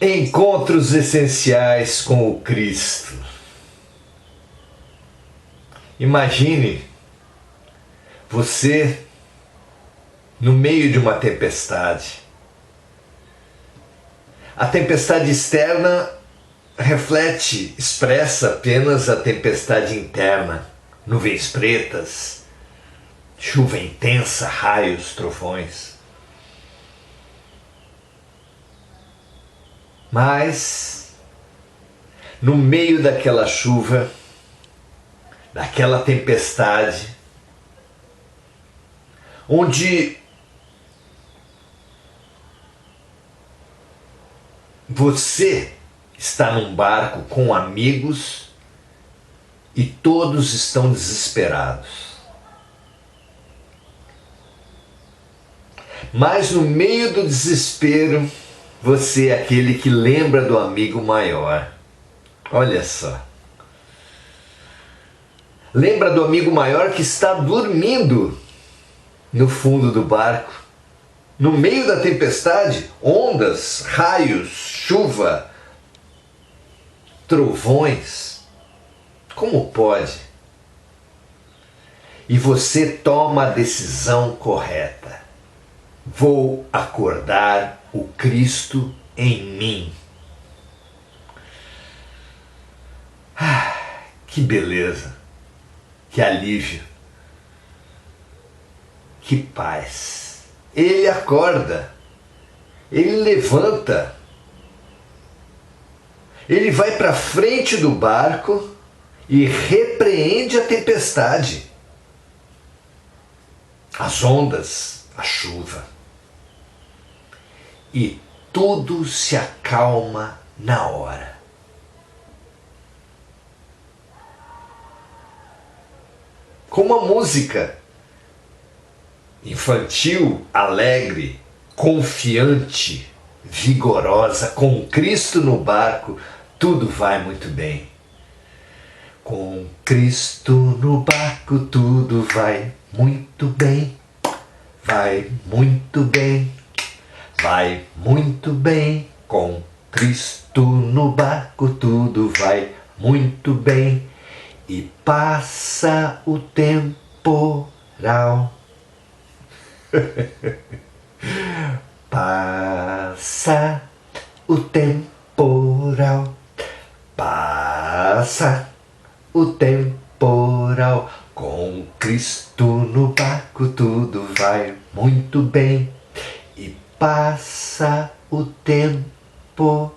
Encontros essenciais com o Cristo. Imagine você no meio de uma tempestade. A tempestade externa reflete, expressa apenas a tempestade interna. Nuvens pretas, chuva intensa, raios, trovões. Mas, no meio daquela chuva, daquela tempestade, onde você está num barco com amigos e todos estão desesperados. Mas no meio do desespero, você é aquele que lembra do amigo maior. Olha só. Lembra do amigo maior que está dormindo no fundo do barco. No meio da tempestade, ondas, raios, chuva, trovões. Como pode? E você toma a decisão correta. Vou acordar o Cristo em mim. Que beleza, que alívio, que paz. Ele acorda, ele levanta, ele vai para frente do barco e repreende a tempestade, as ondas, a chuva. E tudo se acalma na hora. Com uma música infantil, alegre, confiante, vigorosa, com Cristo no barco, tudo vai muito bem. Com Cristo no barco, tudo vai muito bem. Vai muito bem. Vai muito bem, com Cristo no barco tudo vai muito bem. E passa o temporal. Passa o temporal. Passa o temporal. Com Cristo no barco tudo vai muito bem. E passa o temporal.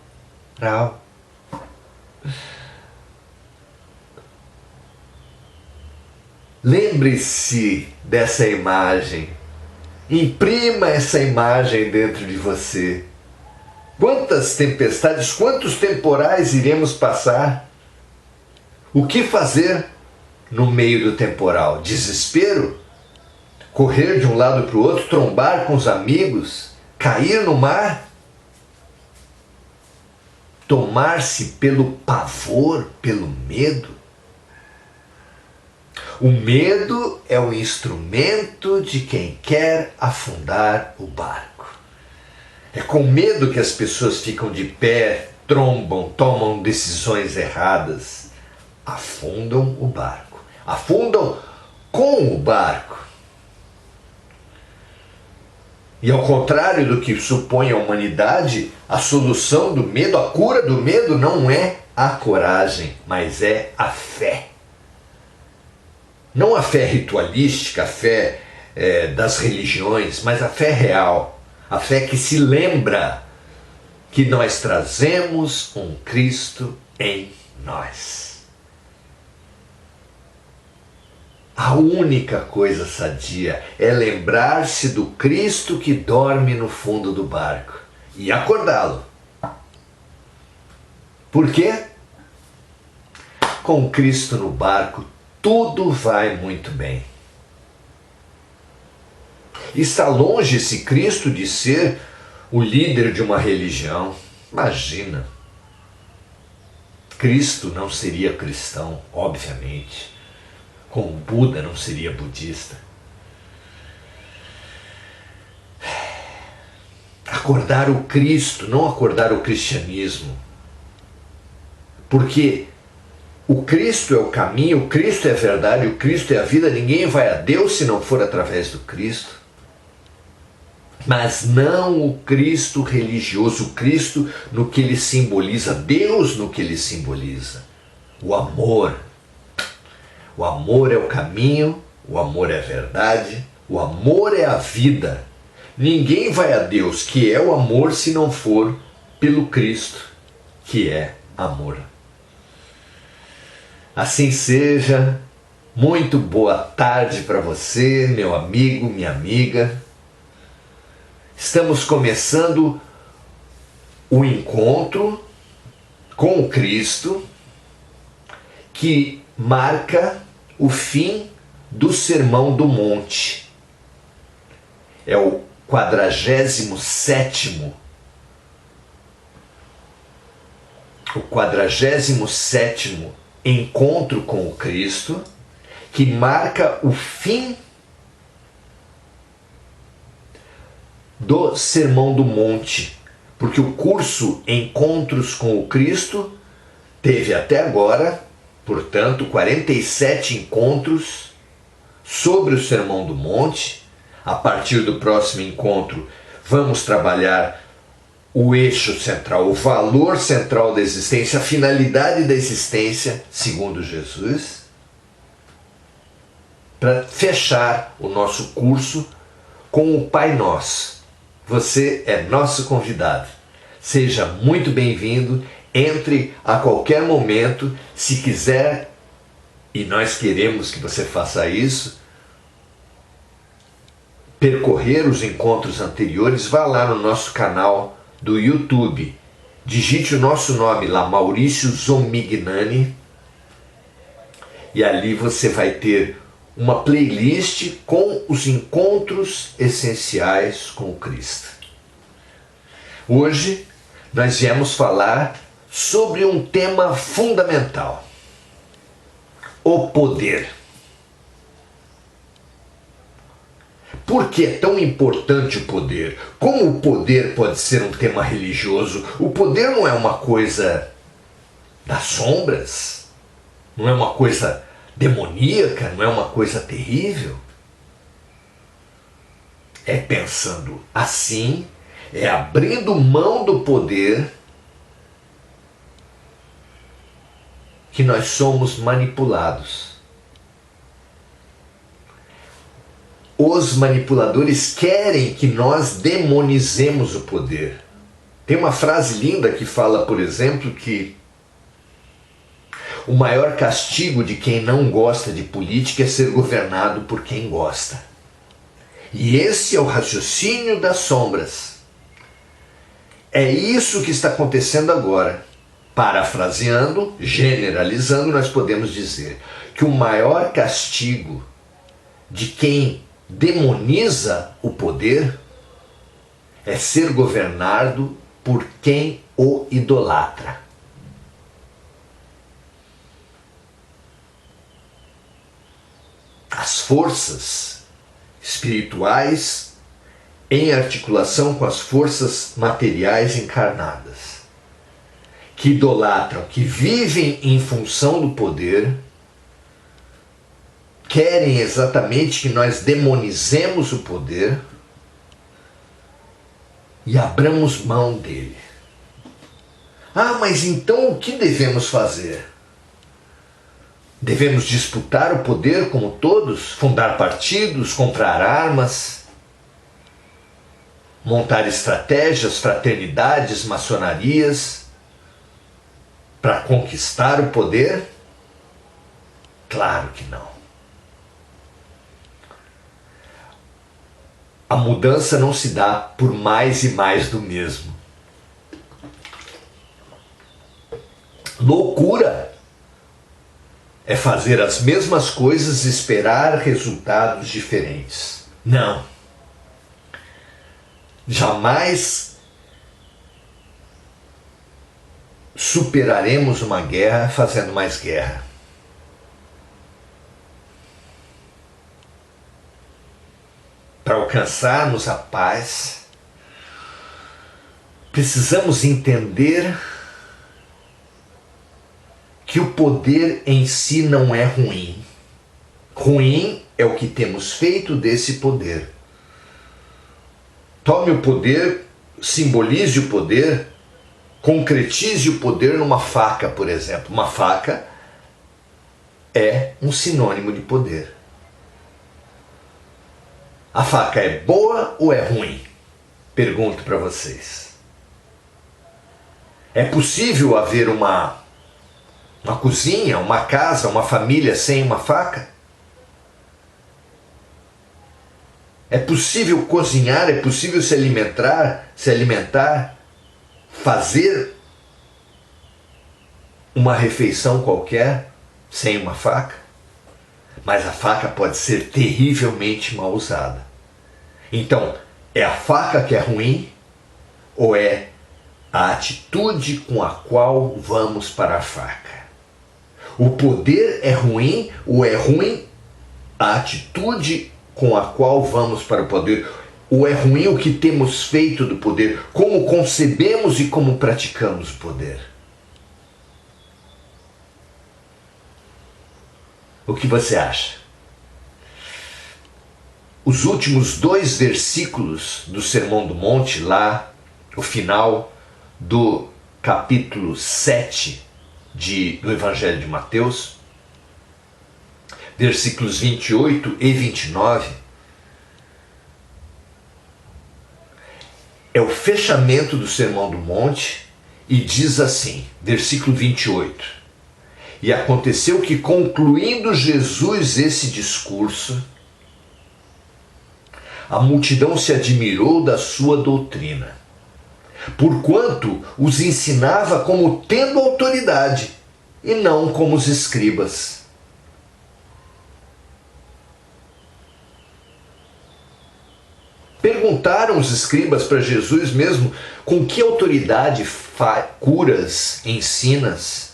Lembre-se dessa imagem. Imprima essa imagem dentro de você. Quantas tempestades, quantos temporais iremos passar? O que fazer no meio do temporal? Desespero? Correr de um lado para o outro, trombar com os amigos? Cair no mar? Tomar-se pelo pavor, pelo medo? O medo é o instrumento de quem quer afundar o barco. É com medo que as pessoas ficam de pé, trombam, tomam decisões erradas, afundam o barco. Afundam com o barco. E ao contrário do que supõe a humanidade, a solução do medo, a cura do medo não é a coragem, mas é a fé. Não a fé ritualística, a fé das religiões, mas a fé real. A fé que se lembra que nós trazemos um Cristo em nós. A única coisa sadia é lembrar-se do Cristo que dorme no fundo do barco e acordá-lo. Por quê? Com Cristo no barco, tudo vai muito bem. Está longe esse Cristo de ser o líder de uma religião. Imagina. Cristo não seria cristão, obviamente. Como Buda não seria budista. A acordar o Cristo, não acordar o cristianismo. Porque o Cristo é o caminho, o Cristo é a verdade, o Cristo é a vida. Ninguém vai a Deus se não for através do Cristo. Mas não o Cristo religioso, o Cristo no que ele simboliza, Deus no que ele simboliza. O amor. O amor é o caminho, o amor é a verdade, o amor é a vida. Ninguém vai a Deus, que é o amor, se não for pelo Cristo, que é amor. Assim seja. Muito boa tarde para você, meu amigo, minha amiga. Estamos começando o encontro com o Cristo, que marca o fim do Sermão do Monte. É o 47º. O 47º encontro com o Cristo, que marca o fim do Sermão do Monte, porque o curso Encontros com o Cristo teve até agora, portanto, 47 encontros sobre o Sermão do Monte. A partir do próximo encontro, vamos trabalhar o eixo central, o valor central da existência, a finalidade da existência, segundo Jesus, para fechar o nosso curso com o Pai Nosso. Você é nosso convidado. Seja muito bem-vindo. Entre a qualquer momento, se quiser, e nós queremos que você faça isso, percorrer os encontros anteriores, vá lá no nosso canal do YouTube. Digite o nosso nome lá, Maurício Zomignani, e ali você vai ter uma playlist com os encontros essenciais com o Cristo. Hoje nós viemos falar sobre um tema fundamental: o poder. Por que é tão importante o poder? Como o poder pode ser um tema religioso? O poder não é uma coisa das sombras? Não é uma coisa demoníaca? Não é uma coisa terrível? É pensando assim, é abrindo mão do poder, que nós somos manipulados. Os manipuladores querem que nós demonizemos o poder. Tem uma frase linda que fala, por exemplo, que o maior castigo de quem não gosta de política é ser governado por quem gosta. E esse é o raciocínio das sombras. É isso que está acontecendo agora. Parafraseando, generalizando, nós podemos dizer que o maior castigo de quem demoniza o poder é ser governado por quem o idolatra. As forças espirituais em articulação com as forças materiais encarnadas, que idolatram, que vivem em função do poder, querem exatamente que nós demonizemos o poder e abramos mão dele. Ah, mas então o que devemos fazer? Devemos disputar o poder como todos? Fundar partidos, comprar armas, montar estratégias, fraternidades, maçonarias para conquistar o poder? Claro que não. A mudança não se dá por mais e mais do mesmo. Loucura é fazer as mesmas coisas e esperar resultados diferentes. Não. Jamais superaremos uma guerra fazendo mais guerra. Para alcançarmos a paz, precisamos entender que o poder em si não é ruim. Ruim é o que temos feito desse poder. Tome o poder, simbolize o poder, concretize o poder numa faca, por exemplo. Uma faca é um sinônimo de poder. A faca é boa ou é ruim? Pergunto para vocês. É possível haver uma cozinha, uma casa, uma família sem uma faca? É possível cozinhar, é possível se alimentar, fazer uma refeição qualquer sem uma faca? Mas a faca pode ser terrivelmente mal usada. Então, é a faca que é ruim ou é a atitude com a qual vamos para a faca? O poder é ruim ou é ruim a atitude com a qual vamos para o poder? Ou é ruim o que temos feito do poder? Como concebemos e como praticamos o poder? O que você acha? Os últimos 2 versículos do Sermão do Monte, lá, o final do capítulo 7 do Evangelho de Mateus, versículos 28 e 29, é o fechamento do Sermão do Monte e diz assim, versículo 28, e aconteceu que, concluindo Jesus esse discurso, a multidão se admirou da sua doutrina, porquanto os ensinava como tendo autoridade, e não como os escribas. Perguntaram os escribas para Jesus mesmo, com que autoridade curas, ensinas?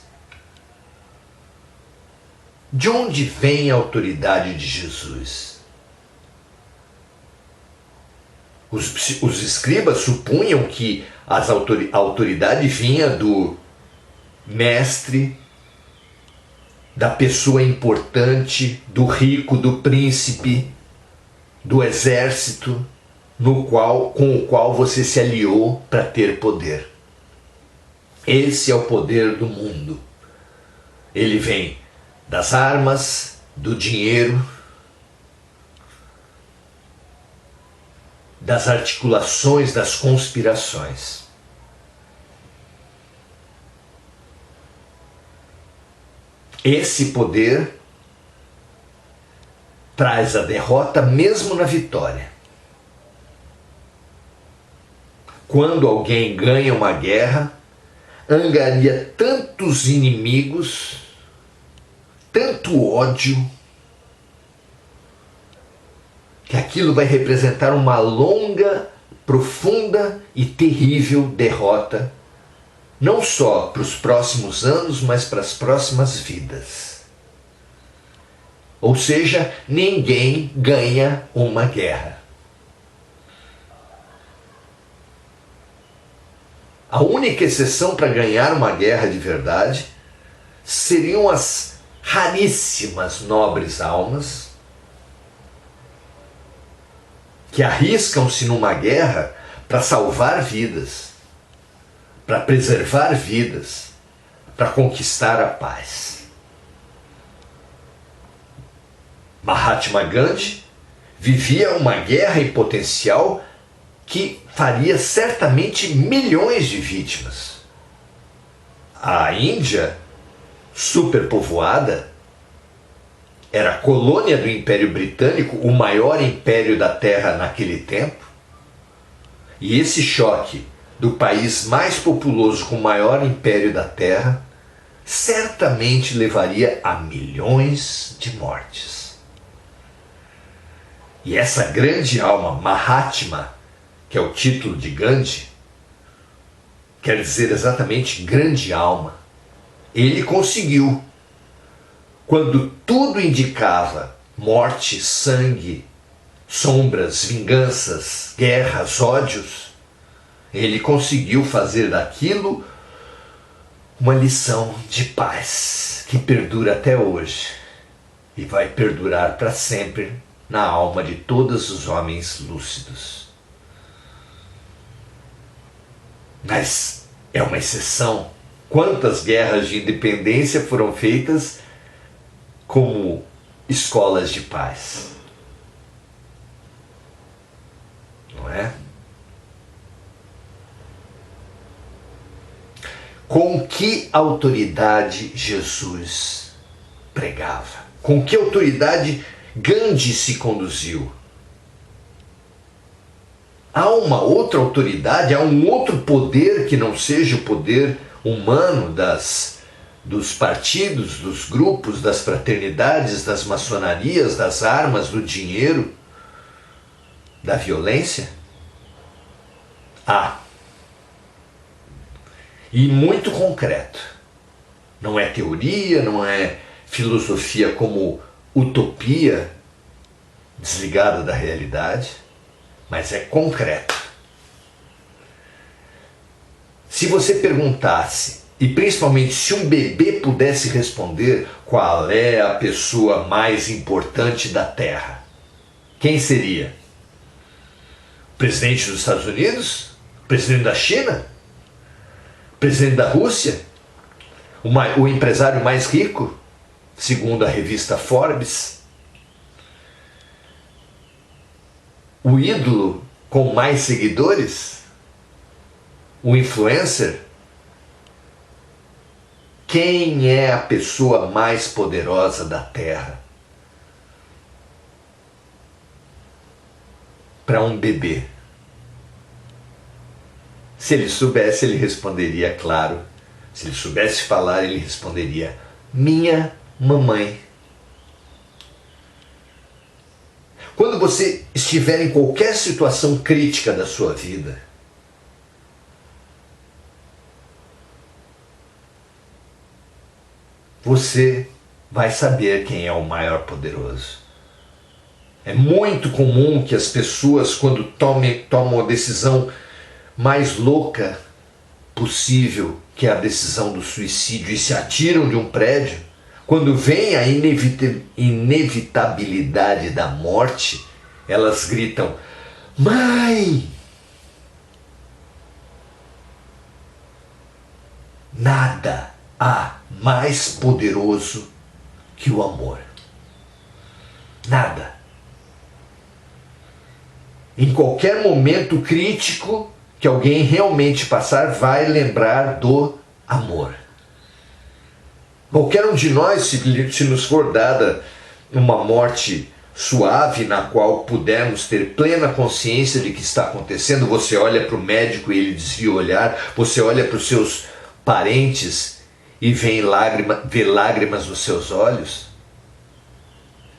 De onde vem a autoridade de Jesus? Os escribas supunham que a autoridade vinha do mestre, da pessoa importante, do rico, do príncipe, do exército, com o qual você se aliou para ter poder. Esse é o poder do mundo. Ele vem das armas, do dinheiro, das articulações, das conspirações. Esse poder traz a derrota mesmo na vitória. Quando alguém ganha uma guerra, angaria tantos inimigos, tanto ódio, que aquilo vai representar uma longa, profunda e terrível derrota, não só para os próximos anos, mas para as próximas vidas. Ou seja, ninguém ganha uma guerra. A única exceção para ganhar uma guerra de verdade seriam as raríssimas nobres almas que arriscam-se numa guerra para salvar vidas, para preservar vidas, para conquistar a paz. Mahatma Gandhi vivia uma guerra em potencial que faria certamente milhões de vítimas. A Índia, superpovoada, era colônia do Império Britânico, o maior império da Terra naquele tempo. E esse choque do país mais populoso com o maior império da Terra certamente levaria a milhões de mortes. E essa grande alma, Mahatma, que é o título de Gandhi, quer dizer exatamente grande alma, ele conseguiu. Quando tudo indicava morte, sangue, sombras, vinganças, guerras, ódios, Ele conseguiu fazer daquilo uma lição de paz que perdura até hoje e vai perdurar para sempre na alma de todos os homens lúcidos. Mas é uma exceção. Quantas guerras de independência foram feitas como escolas de paz? Não é? Com que autoridade Jesus pregava? Com que autoridade Gandhi se conduziu? Há uma outra autoridade, há um outro poder que não seja o poder humano dos partidos, dos grupos, das fraternidades, das maçonarias, das armas, do dinheiro, da violência? Há. E muito concreto. Não é teoria, não é filosofia como utopia desligada da realidade, mas é concreto. Se você perguntasse, e principalmente se um bebê pudesse responder qual é a pessoa mais importante da Terra, quem seria? O presidente dos Estados Unidos? O presidente da China? O presidente da Rússia? O empresário mais rico, segundo a revista Forbes? O ídolo com mais seguidores? O influencer? Quem é a pessoa mais poderosa da Terra? Para um bebê. Se ele soubesse, ele responderia, claro. Se ele soubesse falar, ele responderia: minha mamãe. Quando você estiver em qualquer situação crítica da sua vida, você vai saber quem é o maior poderoso. É muito comum que as pessoas, quando tomam a decisão mais louca possível, que é a decisão do suicídio, e se atiram de um prédio, quando vem a inevitabilidade da morte, elas gritam: mãe! Nada há mais poderoso que o amor. Nada. Em qualquer momento crítico que alguém realmente passar, vai lembrar do amor. Qualquer um de nós, se nos for dada uma morte suave, na qual pudermos ter plena consciência de que está acontecendo, você olha para o médico e ele desvia o olhar, você olha para os seus parentes e vê lágrimas nos seus olhos,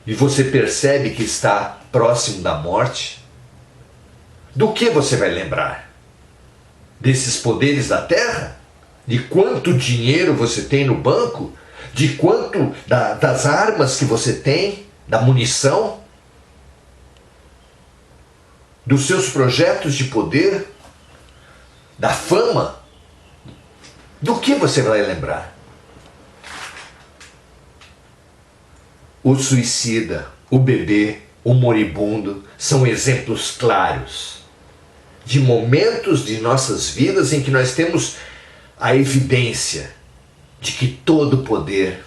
e você percebe que está próximo da morte, do que você vai lembrar? Desses poderes da terra? De quanto dinheiro você tem no banco? De quanto das armas que você tem? Da munição? Dos seus projetos de poder? Da fama? Do que você vai lembrar? O suicida, o bebê, o moribundo são exemplos claros de momentos de nossas vidas em que nós temos a evidência de que todo poder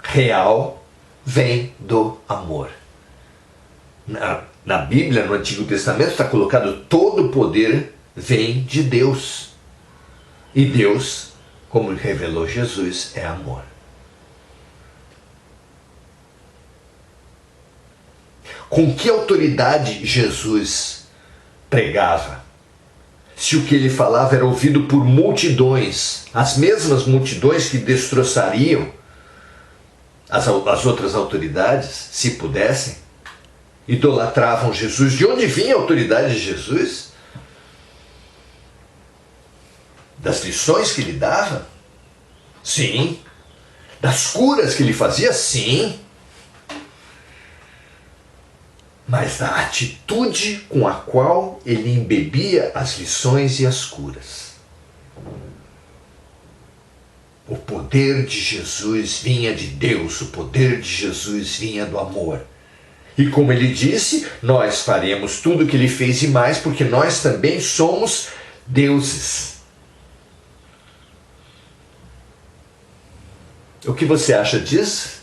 real vem do amor. Na Bíblia, no Antigo Testamento, está colocado: todo poder vem de Deus. E Deus, como revelou Jesus, é amor. Com que autoridade Jesus pregava? Se o que ele falava era ouvido por multidões, as mesmas multidões que destroçariam as outras autoridades, se pudessem, idolatravam Jesus. De onde vinha a autoridade de Jesus? Das lições que ele dava? Sim. Das curas que ele fazia? Sim. mas da atitude com a qual ele embebia as lições e as curas. O poder de Jesus vinha de Deus, o poder de Jesus vinha do amor. E como ele disse, nós faremos tudo o que ele fez e mais, porque nós também somos deuses. O que você acha disso?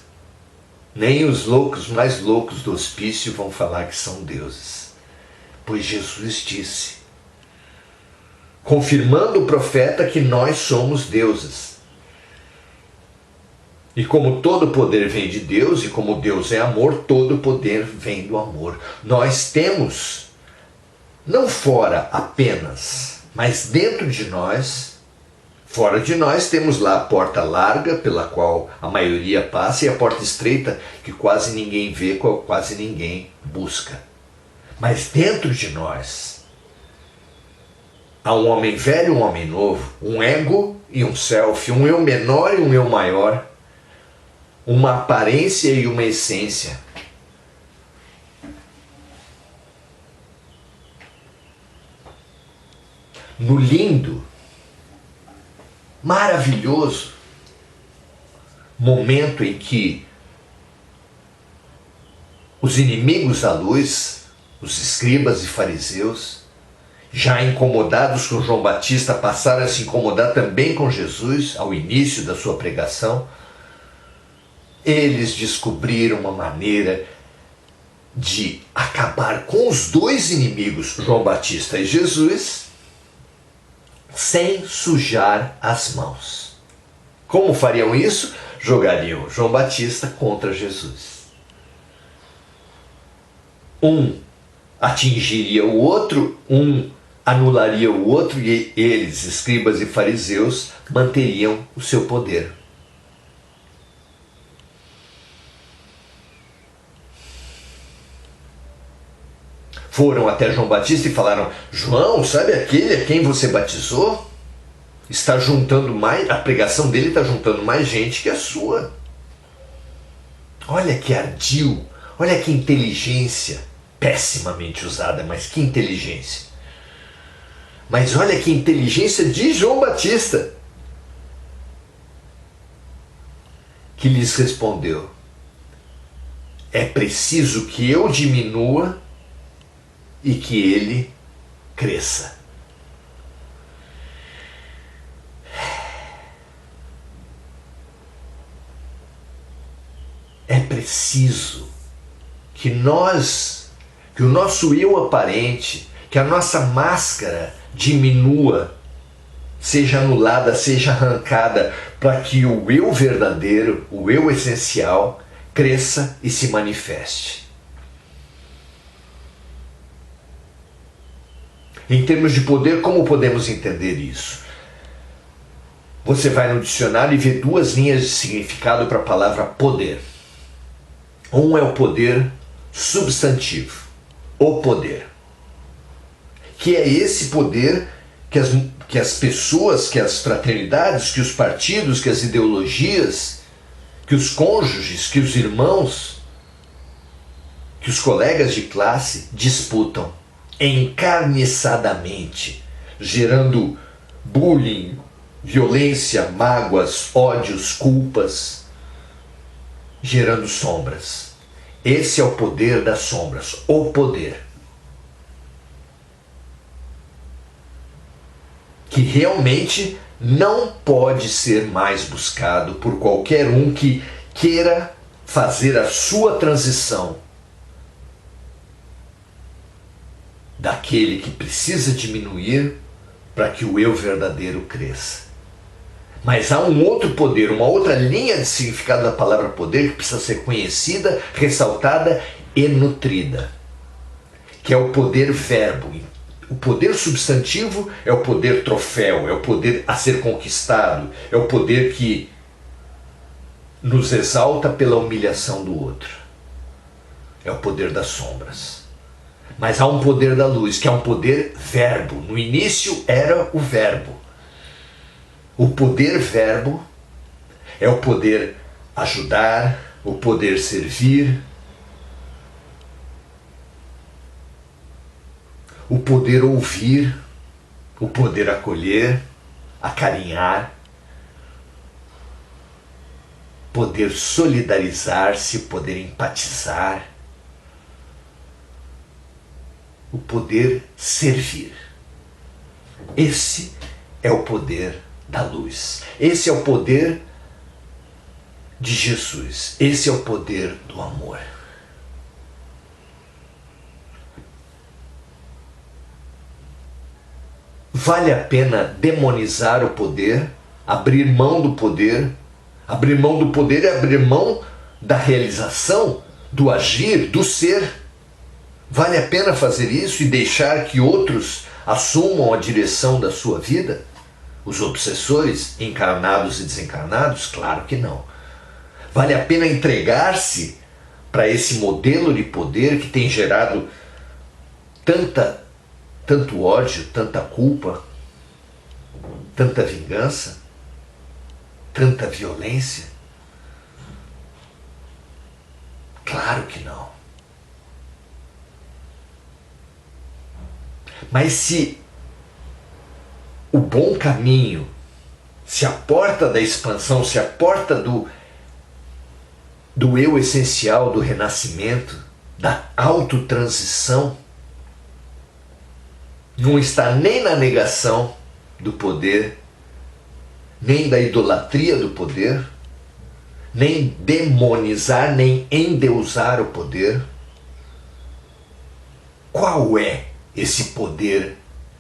Nem os loucos mais loucos do hospício vão falar que são deuses. Pois Jesus disse, confirmando o profeta, que nós somos deuses. E como todo poder vem de Deus, e como Deus é amor, todo poder vem do amor. Nós temos, não fora apenas, mas dentro de nós, fora de nós temos lá a porta larga, pela qual a maioria passa, e a porta estreita, que quase ninguém vê, quase ninguém busca. Mas dentro de nós, há um homem velho e um homem novo, um ego e um self, um eu menor e um eu maior, uma aparência e uma essência. No lindo, maravilhoso momento em que os inimigos da luz, os escribas e fariseus, já incomodados com João Batista, passaram a se incomodar também com Jesus ao início da sua pregação. Eles descobriram uma maneira de acabar com os dois inimigos, João Batista e Jesus, sem sujar as mãos. Como fariam isso? Jogariam João Batista contra Jesus. Um atingiria o outro, um anularia o outro, e eles, escribas e fariseus, manteriam o seu poder. Foram até João Batista e falaram: João, sabe aquele a quem você batizou? Está juntando mais, a pregação dele está juntando mais gente que a sua. Olha que ardil, olha que inteligência, pessimamente usada, mas que inteligência. Mas olha que inteligência de João Batista, que lhes respondeu: é preciso que eu diminua e que ele cresça. É preciso que que o nosso eu aparente, que a nossa máscara diminua, seja anulada, seja arrancada, para que o eu verdadeiro, o eu essencial, cresça e se manifeste. Em termos de poder, como podemos entender isso? Você vai no dicionário e vê duas linhas de significado para a palavra poder. Um é o poder substantivo, o poder, que é esse poder que as pessoas, que as fraternidades, que os partidos, que as ideologias, que os cônjuges, que os irmãos, que os colegas de classe disputam encarniçadamente, gerando bullying, violência, mágoas, ódios, culpas, gerando sombras. Esse é o poder das sombras, o poder que realmente não pode ser mais buscado por qualquer um que queira fazer a sua transição daquele que precisa diminuir para que o eu verdadeiro cresça. Mas há um outro poder, uma outra linha de significado da palavra poder que precisa ser conhecida, ressaltada e nutrida, que é o poder verbo. O poder substantivo é o poder troféu, é o poder a ser conquistado, é o poder que nos exalta pela humilhação do outro. É o poder das sombras. Mas há um poder da luz, que é um poder verbo. No início era o verbo. O poder verbo é o poder ajudar, o poder servir, o poder ouvir, o poder acolher, acarinhar, poder solidarizar-se, poder empatizar, o poder servir. Esse é o poder da luz. Esse é o poder de Jesus. Esse é o poder do amor. Vale a pena demonizar o poder, abrir mão do poder? Abrir mão do poder é abrir mão da realização, do agir, do ser. Vale a pena fazer isso e deixar que outros assumam a direção da sua vida? Os obsessores, encarnados e desencarnados? Claro que não. Vale a pena entregar-se para esse modelo de poder que tem gerado tanto ódio, tanta culpa, tanta vingança, tanta violência? Claro que não. Mas se o bom caminho, se a porta da expansão, se a porta do eu essencial, do renascimento, da autotransição, não está nem na negação do poder, nem da idolatria do poder, nem demonizar, nem endeusar o poder. Qual é esse poder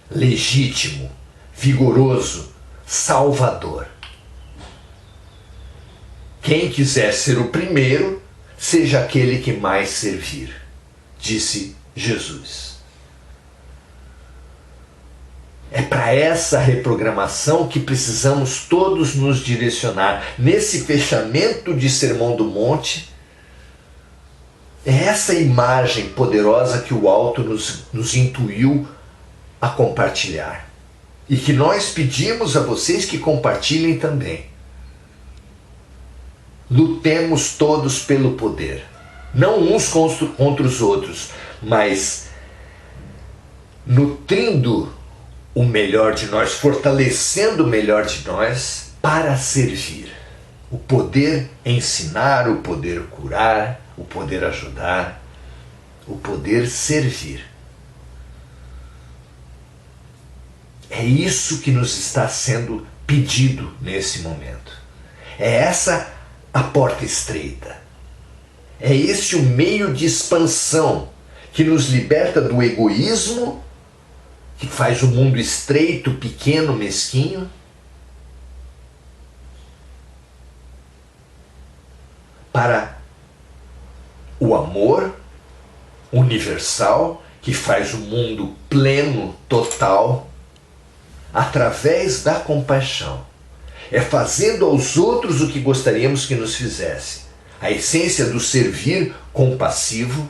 legítimo, vigoroso, salvador? Quem quiser ser o primeiro, seja aquele que mais servir, disse Jesus. É para essa reprogramação que precisamos todos nos direcionar. Nesse fechamento de Sermão do Monte, é essa imagem poderosa que o Alto nos intuiu a compartilhar. E que nós pedimos a vocês que compartilhem também. Lutemos todos pelo poder. Não uns contra os outros, mas nutrindo o melhor de nós, fortalecendo o melhor de nós para servir. O poder ensinar, o poder curar, o poder ajudar, o poder servir. É isso que nos está sendo pedido nesse momento. É essa a porta estreita. É esse o meio de expansão que nos liberta do egoísmo, que faz o mundo estreito, pequeno, mesquinho, para o amor universal, que faz o mundo pleno, total, através da compaixão. É fazendo aos outros o que gostaríamos que nos fizessem. A essência do servir compassivo,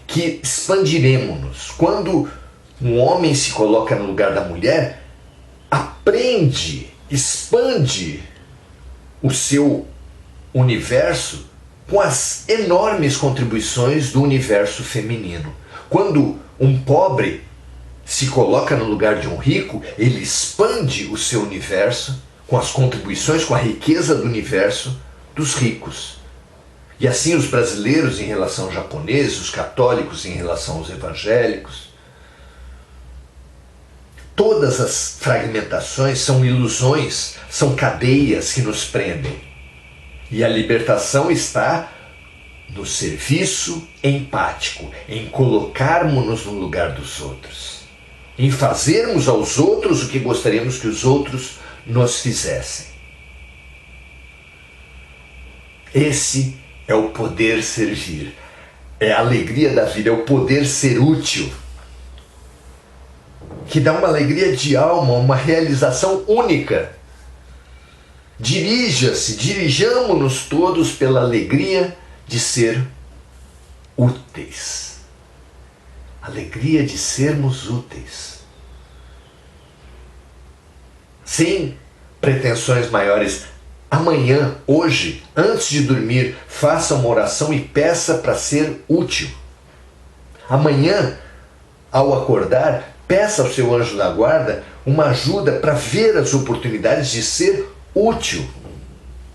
que expandiremos-nos. Quando um homem se coloca no lugar da mulher, aprende, expande o seu universo com as enormes contribuições do universo feminino. Quando um pobre se coloca no lugar de um rico, ele expande o seu universo com as contribuições, com a riqueza do universo dos ricos. E assim os brasileiros em relação aos japoneses, os católicos em relação aos evangélicos. Todas as fragmentações são ilusões, são cadeias que nos prendem. E a libertação está no serviço empático, em colocarmos-nos no lugar dos outros, em fazermos aos outros o que gostaríamos que os outros nos fizessem. Esse é o poder servir, é a alegria da vida, é o poder ser útil, que dá uma alegria de alma, uma realização única. Dirijamos-nos todos pela alegria de ser úteis. Alegria de sermos úteis. Sem pretensões maiores. Amanhã, hoje, antes de dormir, faça uma oração e peça para ser útil. Amanhã, ao acordar, peça ao seu anjo da guarda uma ajuda para ver as oportunidades de ser útil,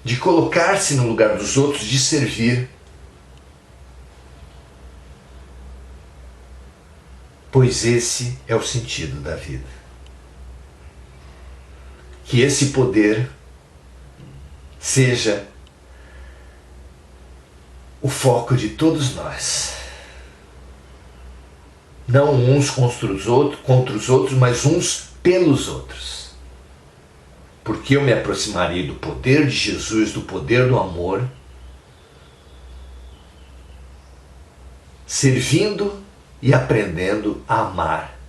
de colocar-se no lugar dos outros, de servir. Pois esse é o sentido da vida. Que esse poder seja o foco de todos nós. Não uns contra os outros, mas uns pelos outros. Porque eu me aproximarei do poder de Jesus, do poder do amor, servindo e aprendendo a amar.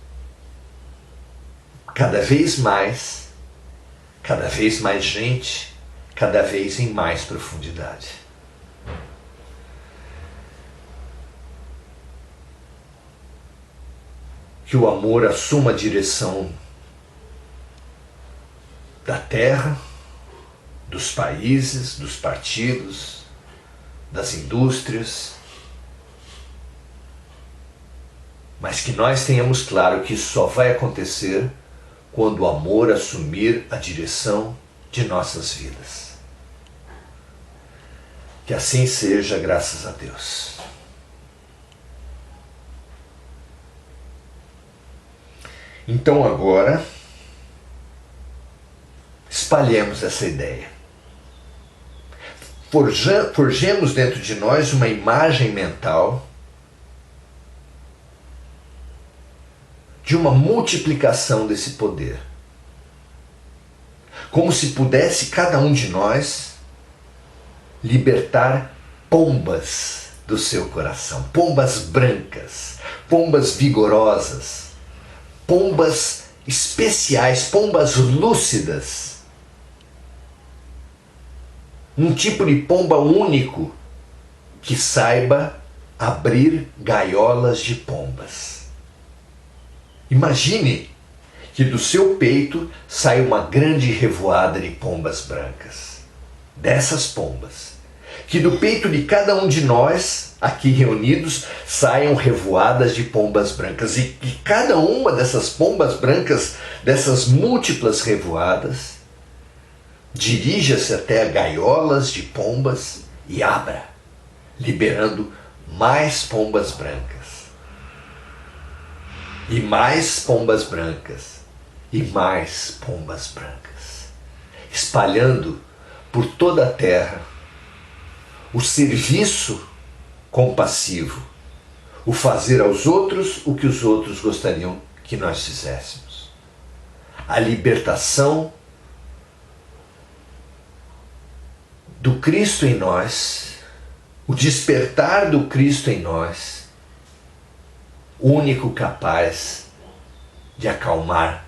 Cada vez mais gente, cada vez em mais profundidade. Que o amor assuma a direção da terra, dos países, dos partidos, das indústrias, mas que nós tenhamos claro que isso só vai acontecer quando o amor assumir a direção de nossas vidas. Que assim seja, graças a Deus. Então agora, espalhemos essa ideia. Forjemos dentro de nós uma imagem mental de uma multiplicação desse poder. Como se pudesse cada um de nós libertar pombas do seu coração, pombas brancas, pombas vigorosas, pombas especiais, pombas lúcidas. Um tipo de pomba único que saiba abrir gaiolas de pombas. Imagine que do seu peito sai uma grande revoada de pombas brancas. Dessas pombas. Que do peito de cada um de nós, aqui reunidos, saiam revoadas de pombas brancas. E que cada uma dessas pombas brancas, dessas múltiplas revoadas, dirija-se até gaiolas de pombas e abra, liberando mais pombas brancas. E mais pombas brancas. E mais pombas brancas. Espalhando por toda a terra o serviço compassivo. O fazer aos outros o que os outros gostariam que nós fizéssemos. A libertação do Cristo em nós. O despertar do Cristo em nós. Único capaz de acalmar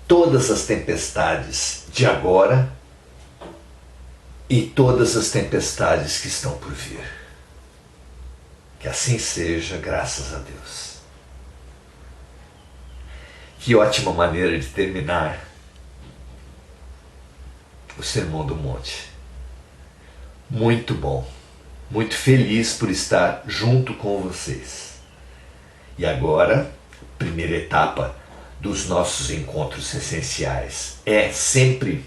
todas as tempestades de agora e todas as tempestades que estão por vir. Que assim seja, graças a Deus. Que ótima maneira de terminar o Sermão do Monte. Muito bom, muito feliz por estar junto com vocês. E agora, primeira etapa dos nossos encontros essenciais é sempre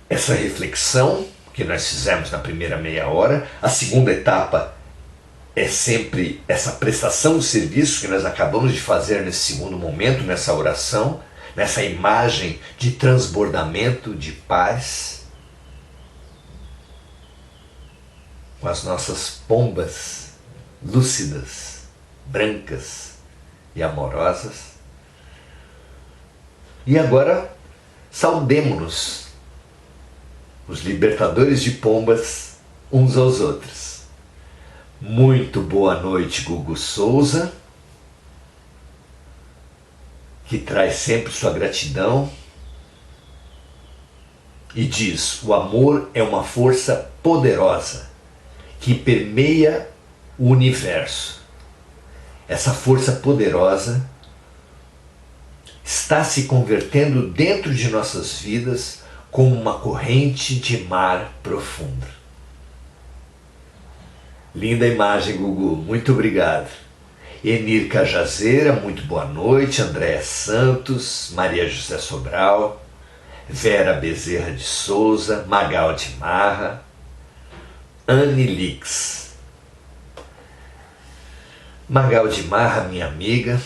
essa reflexão que nós fizemos na primeira meia hora. A segunda etapa é sempre essa prestação de serviço que nós acabamos de fazer nesse segundo momento, nessa oração, nessa imagem de transbordamento de paz, com as nossas pombas lúcidas, brancas e amorosas. E agora saudemo-nos, os libertadores de pombas, uns aos outros. Muito boa noite, Gugu Souza, que traz sempre sua gratidão e diz: o amor é uma força poderosa que permeia o universo. Essa força poderosa está se convertendo dentro de nossas vidas como uma corrente de mar profundo. Linda imagem, Gugu. Muito obrigado. Enir Cajazeira, muito boa noite. Andréa Santos, Maria José Sobral, Vera Bezerra de Souza, Magal de Marra, Anne Lix. Magal de Marra, minha amiga,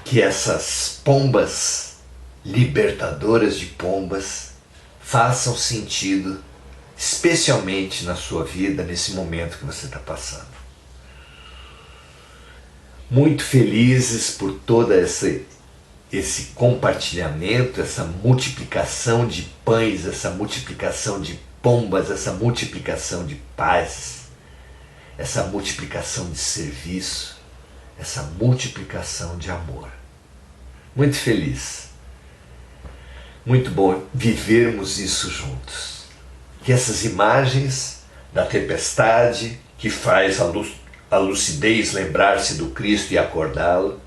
que essas pombas libertadoras de pombas façam sentido, especialmente na sua vida, nesse momento que você está passando. Muito felizes por todo esse compartilhamento, essa multiplicação de pães, essa multiplicação de pombas, essa multiplicação de paz, essa multiplicação de serviço, essa multiplicação de amor. Muito feliz. Muito bom vivermos isso juntos. Que essas imagens da tempestade que faz a lucidez lembrar-se do Cristo e acordá-lo,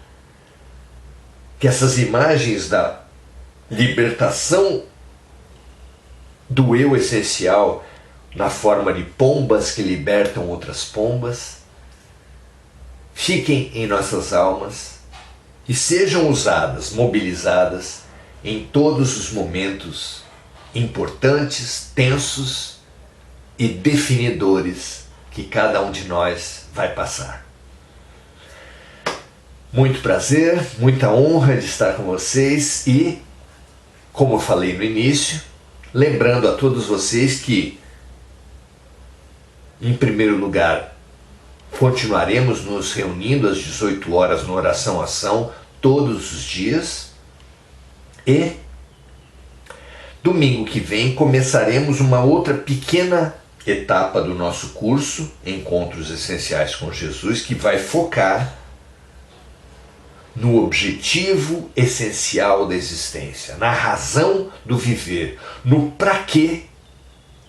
que essas imagens da libertação do eu essencial na forma de pombas que libertam outras pombas, fiquem em nossas almas e sejam usadas, mobilizadas em todos os momentos importantes, tensos e definidores que cada um de nós vai passar. Muito prazer, muita honra de estar com vocês e, como eu falei no início, lembrando a todos vocês que, em primeiro lugar, continuaremos nos reunindo às 18 horas no Oração Ação todos os dias e domingo que vem começaremos uma outra pequena etapa do nosso curso, Encontros Essenciais com Jesus, que vai focar no objetivo essencial da existência, na razão do viver, no para que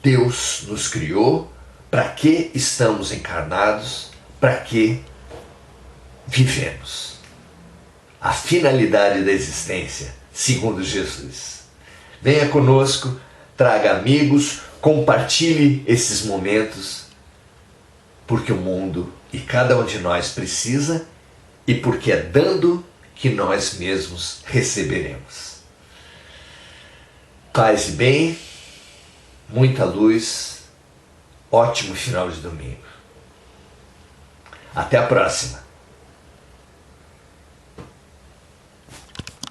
Deus nos criou, para que estamos encarnados, para que vivemos. A finalidade da existência, segundo Jesus. Venha conosco, traga amigos, compartilhe esses momentos, porque o mundo e cada um de nós precisa e porque é dando que nós mesmos receberemos. Paz e bem, muita luz, ótimo final de domingo. Até a próxima!